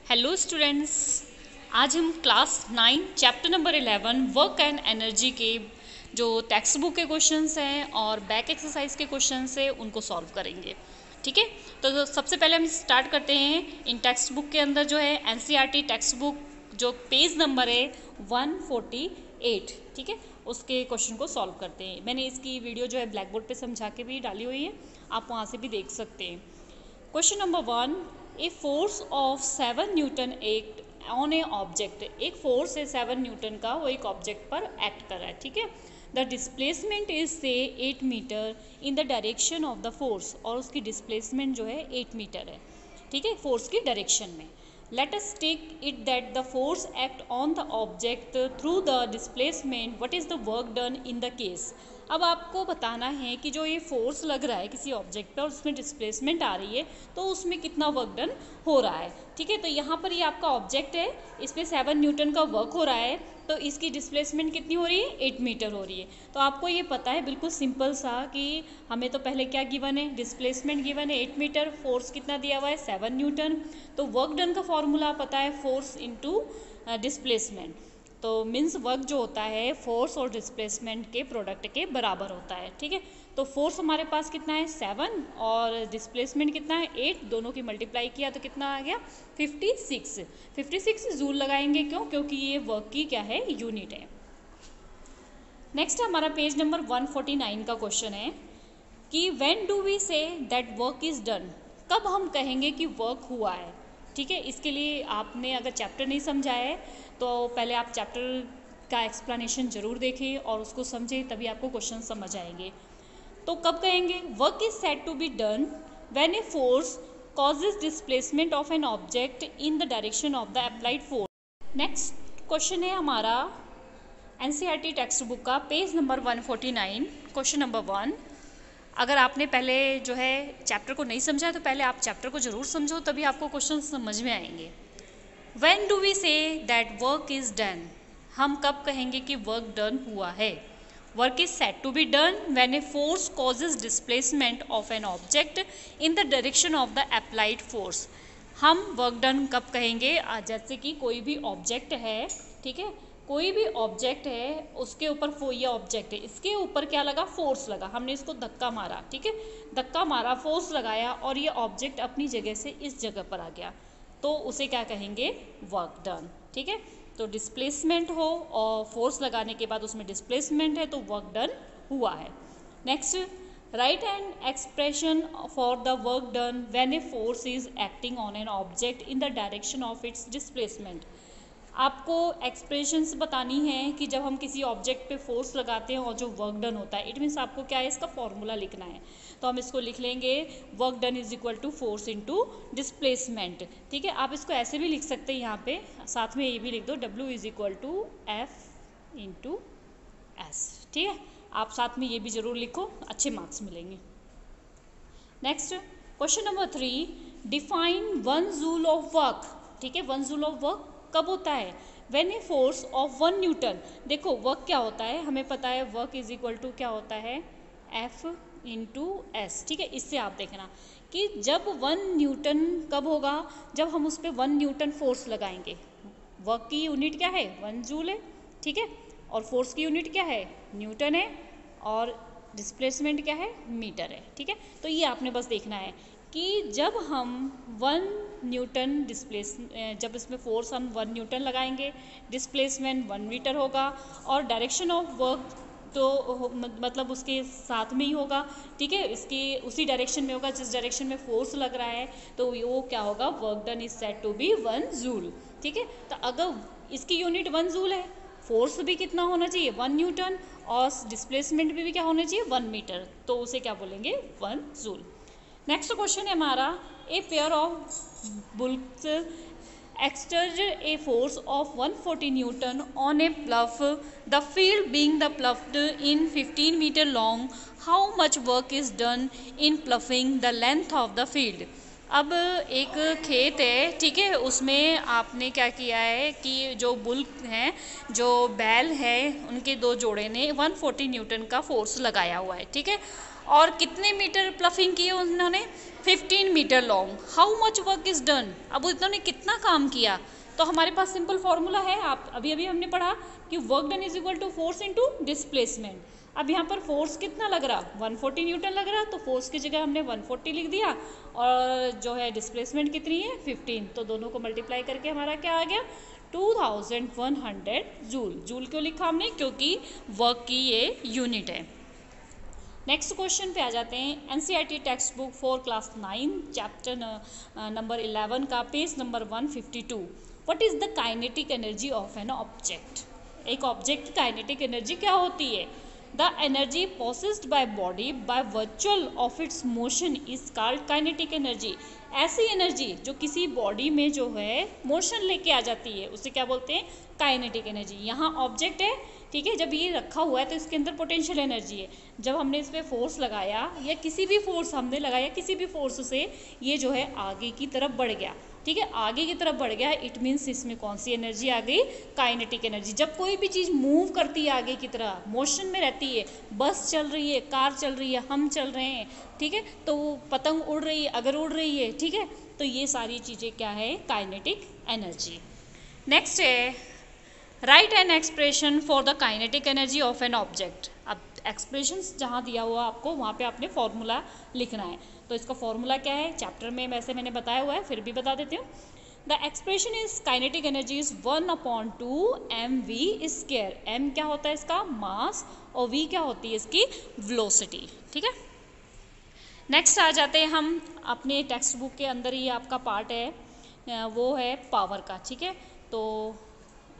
Hello students, आज हम class 9 chapter number 11 work and energy के जो टेक्स्ट बुक के क्वेश्चंस हैं और बैक एक्सरसाइज के क्वेश्चंस हैं उनको सॉल्व करेंगे। ठीक है, तो सबसे पहले हम स्टार्ट करते हैं। इन टेक्स्ट बुक के अंदर जो है एनसीईआरटी टेक्स्ट बुक जो पेज नंबर है 148, ठीक है, उसके क्वेश्चन को सॉल्व करते हैं। मैंने इसकी वीडियो जो है ब्लैक बोर्ड पर समझा के भी डाली हुई है, आप वहाँ से भी देख सकते हैं। Question number 1, a force of 7 Newton act on A object. एक फोर्स है 7 न्यूटन का, वो एक ऑब्जेक्ट पर एक्ट कर रहा है। ठीक है, the displacement is say 8 metre in the direction of the force, और उसकी डिस्प्लेसमेंट जो है 8 मीटर है। ठीक है, फोर्स की डायरेक्शन में। Let us take it that the force act on the object through the displacement, what is the work done in the case. अब आपको बताना है कि जो ये फोर्स लग रहा है किसी ऑब्जेक्ट पे और उसमें डिस्प्लेसमेंट आ रही है तो उसमें कितना वर्क डन हो रहा है। ठीक है, तो यहाँ पर ये आपका ऑब्जेक्ट है, इस पर 7 न्यूटन का वर्क हो रहा है, तो इसकी डिस्प्लेसमेंट कितनी हो रही है, 8 मीटर हो रही है। तो आपको ये पता है बिल्कुल सिंपल सा कि हमें तो पहले क्या गिवन है, डिस्प्लेसमेंट गिवन है 8 मीटर, फोर्स कितना दिया हुआ है 7 न्यूटन। तो वर्क डन का फॉर्मूला पता है, फोर्स इंटू डिस्प्लेसमेंट। तो मीन्स वर्क जो होता है फोर्स और डिस्प्लेसमेंट के प्रोडक्ट के बराबर होता है। ठीक है, तो फोर्स हमारे पास कितना है 7 और डिस्प्लेसमेंट कितना है 8, दोनों की मल्टीप्लाई किया तो कितना आ गया 56 जूल लगाएंगे। क्यों? क्योंकि ये वर्क की क्या है, यूनिट है। नेक्स्ट हमारा पेज नंबर 149 का क्वेश्चन है कि when do we say that work is done. कब हम कहेंगे कि वर्क हुआ है। ठीक है, इसके लिए आपने अगर चैप्टर नहीं समझा है तो पहले आप चैप्टर का एक्सप्लेनेशन ज़रूर देखें और उसको समझें, तभी आपको क्वेश्चन समझ आएंगे। तो कब कहेंगे, work is said to be done when a force causes displacement of an object in the direction of the applied force. Next question है हमारा एनसीईआरटी टेक्स्ट बुक का पेज नंबर 149, क्वेश्चन नंबर 1। अगर आपने पहले जो है चैप्टर को नहीं समझा तो पहले आप चैप्टर को ज़रूर समझो, तभी आपको क्वेश्चन समझ में आएंगे। When do we say that work is done? हम कब कहेंगे कि वर्क डन हुआ है। Work is said to be done when a force causes displacement of an object in the direction of the applied force. हम work done कब कहेंगे, जैसे कि कोई भी ऑब्जेक्ट है, ठीक है, कोई भी ऑब्जेक्ट है, उसके ऊपर ये ऑब्जेक्ट है, इसके ऊपर क्या लगा, फोर्स लगा, हमने इसको धक्का मारा। ठीक है, धक्का मारा, फोर्स लगाया और ये ऑब्जेक्ट अपनी जगह से इस जगह पर आ गया, तो उसे क्या कहेंगे, वर्क डन। ठीक है, तो डिस्प्लेसमेंट हो और फोर्स लगाने के बाद उसमें डिस्प्लेसमेंट है तो वर्क डन हुआ है। Next, right an expression for the work done when a force is acting on an object in the direction of its displacement. आपको एक्सप्रेशंस बतानी है कि जब हम किसी ऑब्जेक्ट पे फोर्स लगाते हैं और जो वर्क डन होता है, इट मीन्स आपको क्या है, इसका फॉर्मूला लिखना है। तो हम इसको लिख लेंगे, work done is equal to force into displacement. ठीक है, आप इसको ऐसे भी लिख सकते हैं, यहाँ पे साथ में ये भी लिख दो, W is equal to F into S। ठीक है, आप साथ में ये भी ज़रूर लिखो, अच्छे मार्क्स मिलेंगे। Next question number 3, define 1 joule of work. ठीक है, 1 जूल ऑफ वर्क कब होता है, when a force of 1 Newton. देखो वर्क क्या होता है, हमें पता है वर्क इज इक्वल टू क्या होता है, F इंटू एस। ठीक है, इससे आप देखना कि जब 1 न्यूटन कब होगा, जब हम उस पर 1 न्यूटन फोर्स लगाएंगे। वर्क की यूनिट क्या है, 1 जूल है। ठीक है, और फोर्स की यूनिट क्या है, न्यूटन है, और डिस्प्लेसमेंट क्या है, मीटर है। ठीक है, तो ये आपने बस देखना है कि जब हम 1 न्यूटन जब इसमें फोर्स हम 1 न्यूटन लगाएंगे, डिस्प्लेसमेंट 1 मीटर होगा, और डायरेक्शन ऑफ वर्क तो मतलब उसके साथ में ही होगा। ठीक है, इसकी उसी डायरेक्शन में होगा जिस डायरेक्शन में फोर्स लग रहा है, तो वो क्या होगा, work done is said to be 1 joule. ठीक है, तो अगर इसकी यूनिट 1 जूल है, फोर्स भी कितना होना चाहिए, 1 न्यूटन, और डिस्प्लेसमेंट भी क्या होना चाहिए, 1 मीटर, तो उसे क्या बोलेंगे, 1 जूल। नेक्स्ट क्वेश्चन है हमारा, a pair of bullocks exerted a force of 140 Newton on a pluff, the field being the pluffed in 15 meter long, how much work is done in pluffing the length of the field। अब एक खेत है, ठीक है, उसमें आपने क्या किया है कि जो बुल्क हैं, जो बैल है, उनके 2 जोड़े ने 140 न्यूटन का फोर्स लगाया हुआ है। ठीक है, और कितने मीटर प्लफिंग किए उन्होंने? 15 metre long. How much work is done, अब उन्होंने कितना काम किया? तो हमारे पास सिंपल फॉर्मूला है, आप अभी अभी हमने पढ़ा कि work done is equal to force into displacement. अब यहाँ पर फोर्स कितना लग रहा? 140 न्यूटन लग रहा, तो फोर्स की जगह हमने 140 लिख दिया, और जो है डिस्प्लेसमेंट कितनी है? 15। तो दोनों को मल्टीप्लाई करके हमारा क्या आ गया? 2100 जूल। जूल क्यों लिखा हमने? क्योंकि वर्क की ये यूनिट है। नेक्स्ट क्वेश्चन पे आ जाते हैं। NCERT text book for class 9 chapter number 11 का page number 152। What is the kinetic energy of an object? एक ऑब्जेक्ट की काइनेटिक एनर्जी क्या होती है? The energy possessed by body by virtual of its motion is called kinetic energy. ऐसी energy जो किसी body में जो है मोशन लेके आ जाती है उसे क्या बोलते हैं? Kinetic energy. यहाँ ऑब्जेक्ट है, ठीक है, जब ये रखा हुआ है तो इसके अंदर पोटेंशियल एनर्जी है। जब हमने इस पर फोर्स लगाया या किसी भी फोर्स हमने लगाया, किसी भी फोर्स से ये जो है आगे की तरफ बढ़ गया, ठीक है, आगे की तरफ बढ़ गया, इट मीन्स इसमें कौन सी एनर्जी आ गई? Kinetic energy. जब कोई भी चीज़ मूव करती है आगे की तरह, मोशन में रहती है, बस चल रही है, कार चल रही है, हम चल रहे हैं, ठीक है, तो पतंग उड़ रही है, अगर उड़ रही है, ठीक है, तो ये सारी चीज़ें क्या है? Kinetic energy. नेक्स्ट है right an expression for the kinetic energy of an object. अब एक्सप्रेशन जहाँ दिया हुआ आपको वहाँ पे आपने फॉर्मूला लिखना है। तो इसका फॉर्मूला क्या है? चैप्टर में वैसे मैंने बताया हुआ है, फिर भी बता देती हूँ। The expression is kinetic energy is 1/2 mv²। m क्या होता है? इसका मास, और v क्या होती है? इसकी वेलोसिटी, ठीक है। नेक्स्ट आ जाते हैं हम अपने टेक्स्ट बुक के अंदर ही आपका पार्ट है, वो है पावर का, ठीक है। तो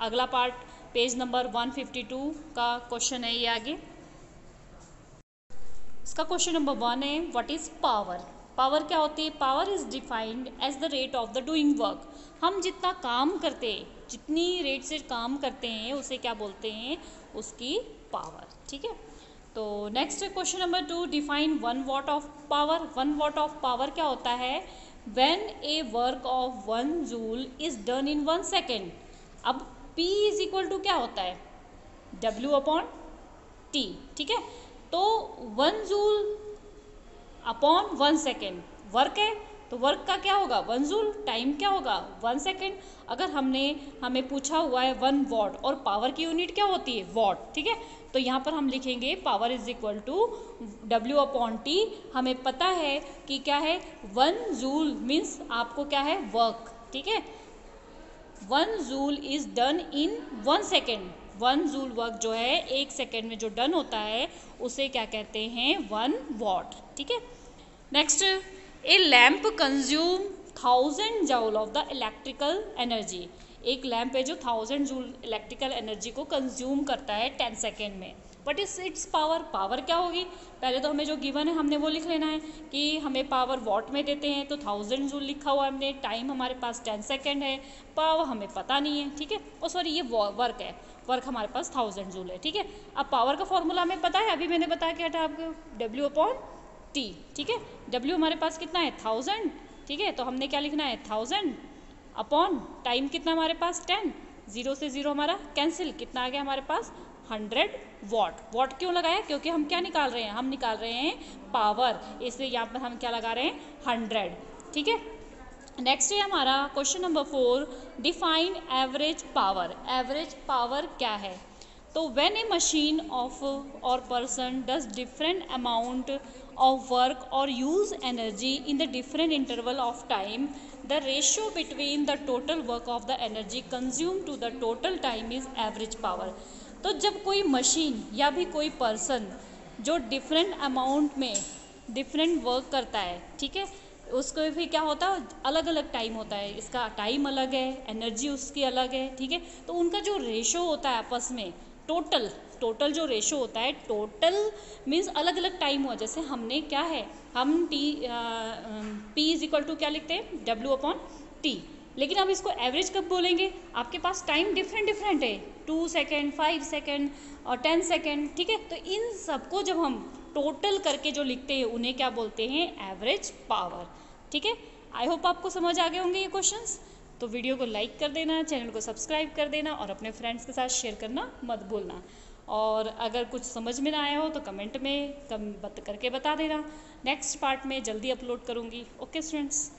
अगला पार्ट पेज नंबर 152 का क्वेश्चन है ये आगे। इसका क्वेश्चन नंबर 1 है व्हाट इज पावर? पावर क्या होती है? Power is defined as the rate of the doing work. हम जितना काम करते हैं, जितनी रेट से काम करते हैं, उसे क्या बोलते हैं? उसकी पावर, ठीक है। तो next question number 2, define 1 watt of power. 1 watt of power क्या होता है? When a work of 1 joule is done in 1 second. अब P इज इक्वल टू क्या होता है? W/T, ठीक है। तो 1 जूल अपॉन 1 सेकेंड वर्क है, तो वर्क का क्या होगा? 1 जूल। टाइम क्या होगा? 1 सेकेंड। अगर हमें पूछा हुआ है 1 वॉट, और पावर की यूनिट क्या होती है? वॉट, ठीक है। तो यहाँ पर हम लिखेंगे power is equal to W/T। हमें पता है कि क्या है? 1 जूल मीन्स आपको क्या है? वर्क, ठीक है। 1 joule is done in 1 second. 1 joule work जो है 1 सेकेंड में जो डन होता है उसे क्या कहते हैं? 1 वॉट, ठीक है। Next, A lamp consume 1000 joule of the electrical energy. एक लैम्प है जो 1000 जूल इलेक्ट्रिकल एनर्जी को कंज्यूम करता है 10 सेकेंड में। बट इट्स पावर, पावर क्या होगी? पहले तो हमें जो गिवन है हमने वो लिख लेना है कि हमें पावर वॉट में देते हैं, तो 1000 जूल लिखा हुआ है हमने, टाइम हमारे पास 10 सेकेंड है, पावर हमें पता नहीं है, ठीक है। और सॉरी ये वर्क है, वर्क हमारे पास 1000 जूल है, ठीक है। अब पावर का फॉर्मूला हमें पता है, अभी मैंने बताया क्या था आपको? W/T, ठीक है। W हमारे पास कितना है? 1000, ठीक है। तो हमने क्या लिखना है? 1000 अपॉन टाइम कितना हमारे पास? 10। 0 से 0 हमारा कैंसिल, कितना आ गया हमारे पास? 100 वॉट। वॉट क्यों लगाया? क्योंकि हम क्या निकाल रहे हैं? हम निकाल रहे हैं पावर, इसलिए यहाँ पर हम क्या लगा रहे हैं? 100, ठीक है। नेक्स्ट है हमारा question number 4, define average power. Average power क्या है? तो व्हेन ए मशीन ऑफ और person does different amount of work or use energy in the different interval of time, the ratio between the total work of the energy consumed to the total time is average power। तो जब कोई machine या भी कोई person जो different amount में different work करता है, ठीक है, उसको भी क्या होता है? अलग अलग टाइम होता है, इसका टाइम अलग है, एनर्जी उसकी अलग है, ठीक है। तो उनका जो रेशो होता है आपस में, टोटल जो रेशो होता है, टोटल मीन्स अलग अलग टाइम हुआ। जैसे हमने क्या है, हम P इज इक्वल टू क्या लिखते हैं? W/T। लेकिन अब इसको एवरेज कब बोलेंगे? आपके पास टाइम डिफरेंट है, 2 सेकेंड, 5 सेकेंड और 10 सेकेंड, ठीक है। तो इन सबको जब हम टोटल करके जो लिखते हैं उन्हें क्या बोलते हैं? एवरेज पावर, ठीक है। आई होप आपको समझ आ गए होंगे ये क्वेश्चंस। तो वीडियो को लाइक कर देना, चैनल को सब्सक्राइब कर देना और अपने फ्रेंड्स के साथ शेयर करना मत भूलना। और अगर कुछ समझ में ना आया हो तो कमेंट में करके बता देना। नेक्स्ट पार्ट में जल्दी अपलोड करूँगी। Okay students.